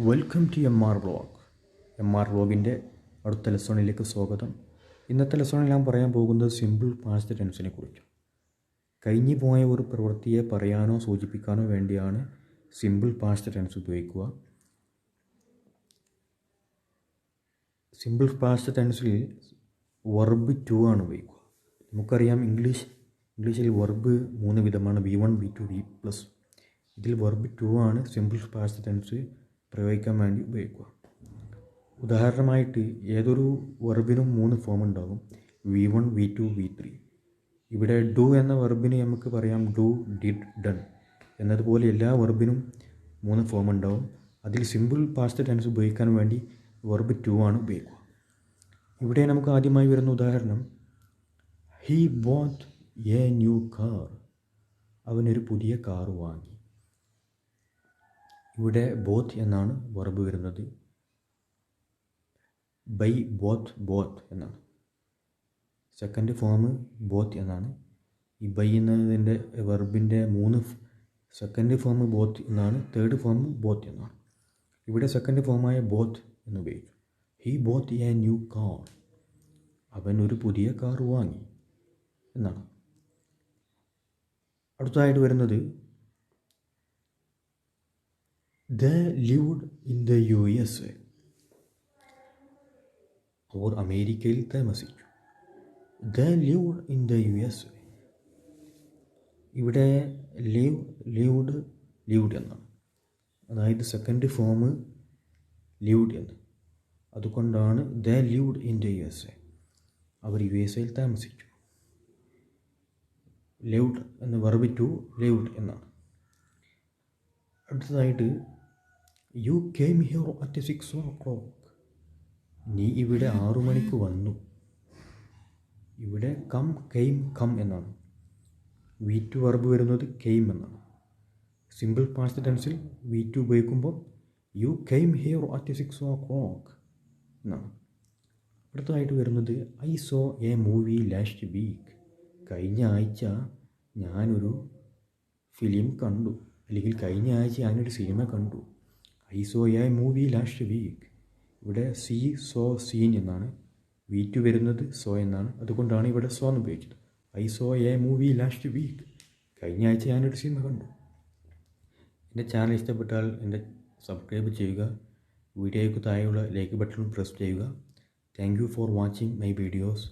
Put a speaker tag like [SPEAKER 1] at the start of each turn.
[SPEAKER 1] Welcome to MR vlog. MR വ്ളോഗിൻ്റെ അടുത്ത ലെസണിലേക്ക് സ്വാഗതം. ഇന്നത്തെ ലെസണിൽ ഞാൻ പറയാൻ പോകുന്നത് സിമ്പിൾ പാസ്റ്റ് ടെൻസിനെ കുറിച്ച്. കഴിഞ്ഞു പോയ ഒരു പ്രവൃത്തിയെ പറയാനോ സൂചിപ്പിക്കാനോ വേണ്ടിയാണ് സിമ്പിൾ പാസ്റ്റ് ടെൻസ് ഉപയോഗിക്കുക. സിമ്പിൾ പാസ്റ്റ് ടെൻസിൽ വെർബ് ടു ആണ് ഉപയോഗിക്കുക. നമുക്കറിയാം ഇംഗ്ലീഷിൽ വെർബ് 3 വിധമാണ്: V1, V2, V+. ഇതിൽ വെർബ് ടു ആണ് സിമ്പിൾ പാസ്റ്റ് ടെൻസ് പ്രയോഗിക്കാൻ വേണ്ടി ഉപയോഗിക്കുക. ഉദാഹരണമായിട്ട് ഏതൊരു വെർബിനും 3 ഫോം ഉണ്ടാകും: V1, V2, V3. ഇവിടെ ഡു എന്ന വെർബിന് നമുക്ക് പറയാം ഡു, ഡിഡ്, ഡൺ. എന്നതുപോലെ എല്ലാ വെർബിനും 3 ഫോം ഉണ്ടാകും. അതിൽ സിമ്പിൾ പാസ്റ്റ് ടെൻസ് ഉപയോഗിക്കാൻ വേണ്ടി വെർബ് ടു ആണ് ഉപയോഗിക്കുക. ഇവിടെ നമുക്ക് ആദ്യമായി വരുന്ന ഉദാഹരണം: he boat A new car. അവനൊരു പുതിയ കാർ വാങ്ങി. ഇവിടെ ബോത്ത് എന്നാണ് വെർബ് വരുന്നത്. ബൈ ബോത്ത് എന്നാണ്. സെക്കൻഡ് ഫോം ബോത്ത് എന്നാണ്. ഈ ബൈ എന്നതിൻ്റെ വെർബിൻ്റെ 3 സെക്കൻഡ് ഫോം ബോത്ത് എന്നാണ്, തേർഡ് ഫോം ബോത്ത് എന്നാണ്. ഇവിടെ സെക്കൻഡ് ഫോമായ ബോത്ത് എന്ന് ഉപയോഗിച്ചു. He both A new car. അവൻ ഒരു പുതിയ കാർ വാങ്ങി എന്നാണ്. അടുത്തതായിട്ട് വരുന്നത് They lived in the USA. അവർ അമേരിക്കയിൽ താമസിച്ചു. They lived in the USA. ഇവിടെ lived എന്നാണ്. അതായത് സെക്കൻഡ് ഫോം lived എന്ന്. അതുകൊണ്ടാണ് they lived in the USA. അവർ USA താമസിച്ചു. lived എന്ന വെർബ് ടു lived എന്നാണ്. അടുത്തതായിട്ട് you came here at 6 o'clock. നീ ഇവിടെ 6 മണിക്ക് വന്നു. ഇവിടെ കം എന്നാണ്. V2 വെർബ് വരുന്നത് കെയിം എന്നാണ്. സിമ്പിൾ പാസ്റ്റ് ടെൻസിൽ V2 ഉപയോഗിക്കുമ്പോൾ you came here at 6 o'clock എന്നാണ്. അടുത്തതായിട്ട് വരുന്നത് I saw a movie last week. കഴിഞ്ഞ ആഴ്ച ഞാനൊരു ഫിലിം കണ്ടു, അല്ലെങ്കിൽ കഴിഞ്ഞ ആഴ്ച ഞാനൊരു സിനിമ കണ്ടു. I saw a movie last week. ഇവിടെ സീൻ എന്നാണ്. V2 വരുന്നത് സോ എന്നാണ്. അതുകൊണ്ടാണ് ഇവിടെ സോ എന്ന് ഉപയോഗിച്ചത്. I saw a movie last week. കഴിഞ്ഞ ആഴ്ച ഞാനൊരു സിനിമ കണ്ടു. എൻ്റെ ചാനൽ ഇഷ്ടപ്പെട്ടാൽ എൻ്റെ സബ്സ്ക്രൈബ് ചെയ്യുക. വീഡിയോയ്ക്ക് താഴെയുള്ള ലൈക്ക് ബട്ടൺ പ്രസ് ചെയ്യുക. Thank you for watching my videos.